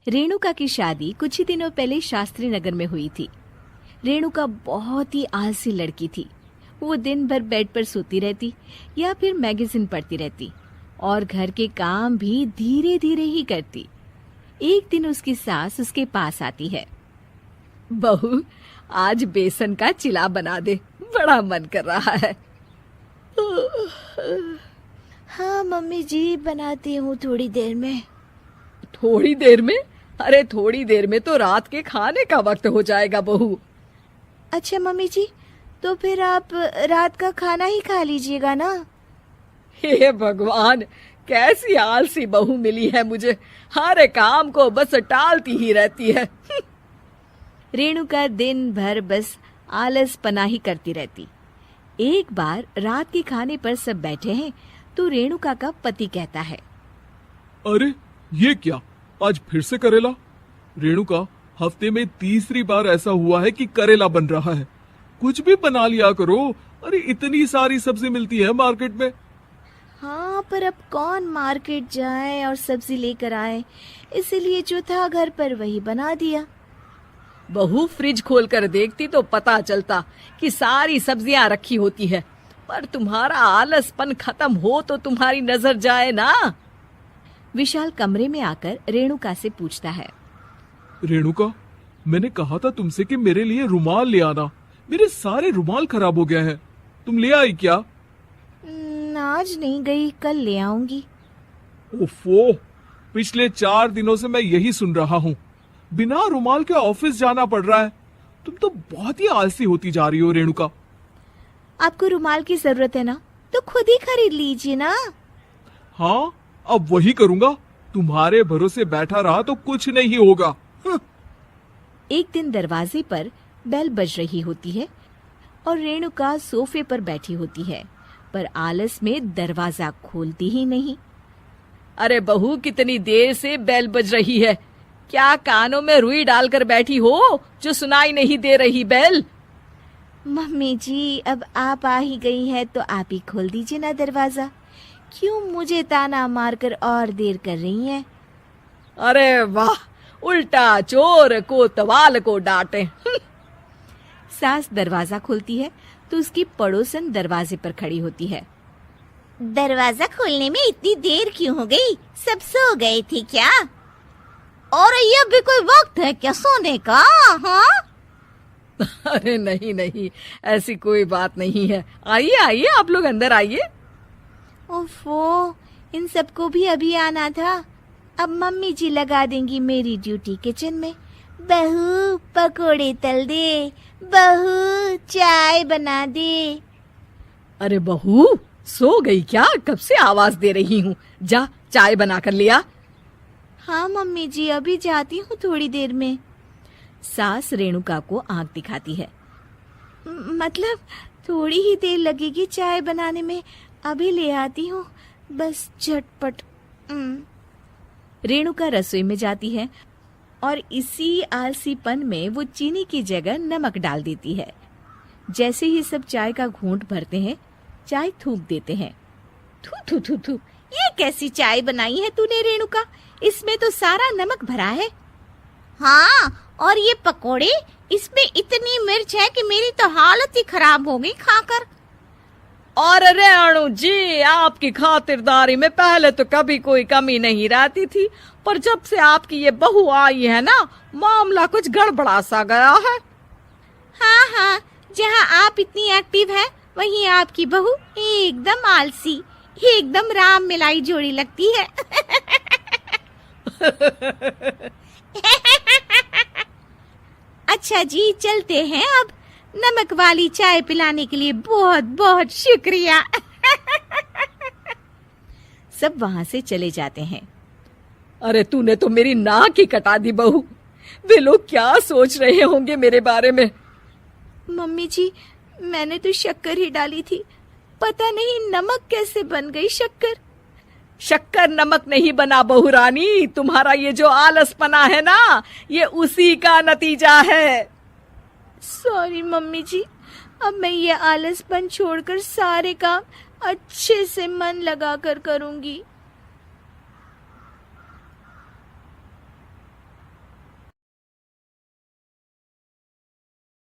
रेणुका की शादी कुछ ही दिनों पहले शास्त्री नगर में हुई थी। रेणुका बहुत ही आलसी लड़की थी। वो दिन भर बेड पर सोती रहती या फिर मैगजीन पढ़ती रहती और घर के काम भी धीरे धीरे ही करती। एक दिन उसकी सास उसके पास आती है। बहू, आज बेसन का चिला बना दे, बड़ा मन कर रहा है। हाँ मम्मी जी, बनाती हूँ थोड़ी देर में। थोड़ी देर में? अरे थोड़ी देर में तो रात के खाने का वक्त हो जाएगा बहू। अच्छा मम्मी जी, तो फिर आप रात का खाना ही खा लीजिएगा ना। हे भगवान, कैसी आलसी बहू मिली है मुझे, हर काम को बस टालती ही रहती है। रेणुका दिन भर बस आलस पना ही करती रहती। एक बार रात के खाने पर सब बैठे हैं तो रेणुका का पति कहता है, अरे ये क्या, आज फिर से करेला? रेणुका, हफ्ते में तीसरी बार ऐसा हुआ है कि करेला बन रहा है। कुछ भी बना लिया करो। अरे इतनी सारी सब्जी मिलती है मार्केट में। हाँ, पर अब कौन मार्केट जाए और सब्जी लेकर आए, इसीलिए जो था घर पर वही बना दिया। बहू, फ्रिज खोल कर देखती तो पता चलता कि सारी सब्जियां रखी होती है, पर तुम्हारा आलसपन खत्म हो तो तुम्हारी नजर जाए ना। विशाल कमरे में आकर रेणुका से पूछता है, रेणुका, मैंने कहा था तुमसे कि मेरे लिए रुमाल ले आना। मेरे सारे रुमाल खराब हो गए हैं। तुम ले आई क्या? आज नहीं गई, कल ले आऊंगी। ओफो, पिछले 4 दिनों से मैं यही सुन रहा हूँ। बिना रुमाल के ऑफिस जाना पड़ रहा है। तुम तो बहुत ही आलसी होती जा रही हो रेणुका। आपको रुमाल की जरूरत है ना, तो खुद ही खरीद लीजिए ना। हाँ, अब वही करूंगा। तुम्हारे भरोसे बैठा रहा तो कुछ नहीं होगा। एक दिन दरवाजे पर बेल बज रही होती है और रेणुका सोफे पर बैठी होती है, पर आलस में दरवाजा खोलती ही नहीं। अरे बहू, कितनी देर से बेल बज रही है? क्या कानों में रुई डालकर बैठी हो जो सुनाई नहीं दे रही बेल? मम्मी जी, अब आप आ ही गई है तो आप ही खोल दीजिए ना दरवाजा। क्यों मुझे ताना मारकर और देर कर रही हैं? अरे वाह, उल्टा चोर कोतवाल को डांटे। सास दरवाजा खोलती है तो उसकी पड़ोसन दरवाजे पर खड़ी होती है। दरवाजा खोलने में इतनी देर क्यों हो गई? सब सो गए थे क्या? और ये भी कोई वक्त है क्या सोने का? हाँ? अरे नहीं नहीं, ऐसी कोई बात नहीं है। आइए आइए, आप लोग अंदर आइए। ओफो, इन सबको भी अभी आना था। अब मम्मी जी लगा देंगी मेरी ड्यूटी किचन में। बहू, पकोड़े तल दे, बहू चाय बना दे। अरे बहू, सो गई क्या? कब से आवाज दे रही हूँ, जा चाय बना कर लिया। हाँ मम्मी जी, अभी जाती हूँ थोड़ी देर में। सास रेणुका को आंख दिखाती है। मतलब थोड़ी ही देर लगेगी चाय बनाने में, अभी ले आती हूँ, बस झटपट। रेणुका रसोई में जाती है और इसी आलसीपन में वो चीनी की जगह नमक डाल देती है। जैसे ही सब चाय का घूंट भरते हैं, चाय थूक देते हैं। थू थू थू थू, ये कैसी चाय बनाई है तूने रेणुका? इसमें तो सारा नमक भरा है। हाँ, और ये पकोड़े, इसमें इतनी मिर्च है कि मेरी तो हालत ही खराब हो गई खाकर। और रेणु जी, आपकी खातिरदारी में पहले तो कभी कोई कमी नहीं रहती थी, पर जब से आपकी ये बहू आई है ना, मामला कुछ गड़बड़ा सा गया है। हाँ हाँ, जहाँ आप इतनी एक्टिव है, वहीं आपकी बहू एकदम आलसी, एकदम राम मिलाई जोड़ी लगती है। अच्छा जी, चलते हैं अब। नमक वाली चाय पिलाने के लिए बहुत बहुत शुक्रिया। सब वहां से चले जाते हैं। अरे तूने तो मेरी नाक ही कटा दी बहू। वे लोग क्या सोच रहे होंगे मेरे बारे में? मम्मी जी, मैंने तो शक्कर ही डाली थी, पता नहीं नमक कैसे बन गई शक्कर। शक्कर नमक नहीं बना बहू रानी, तुम्हारा ये जो आलसपना है ना, ये उसी का नतीजा है। सॉरी मम्मी जी, अब मैं ये आलसपन छोड़कर सारे काम अच्छे से मन लगाकर करूंगी।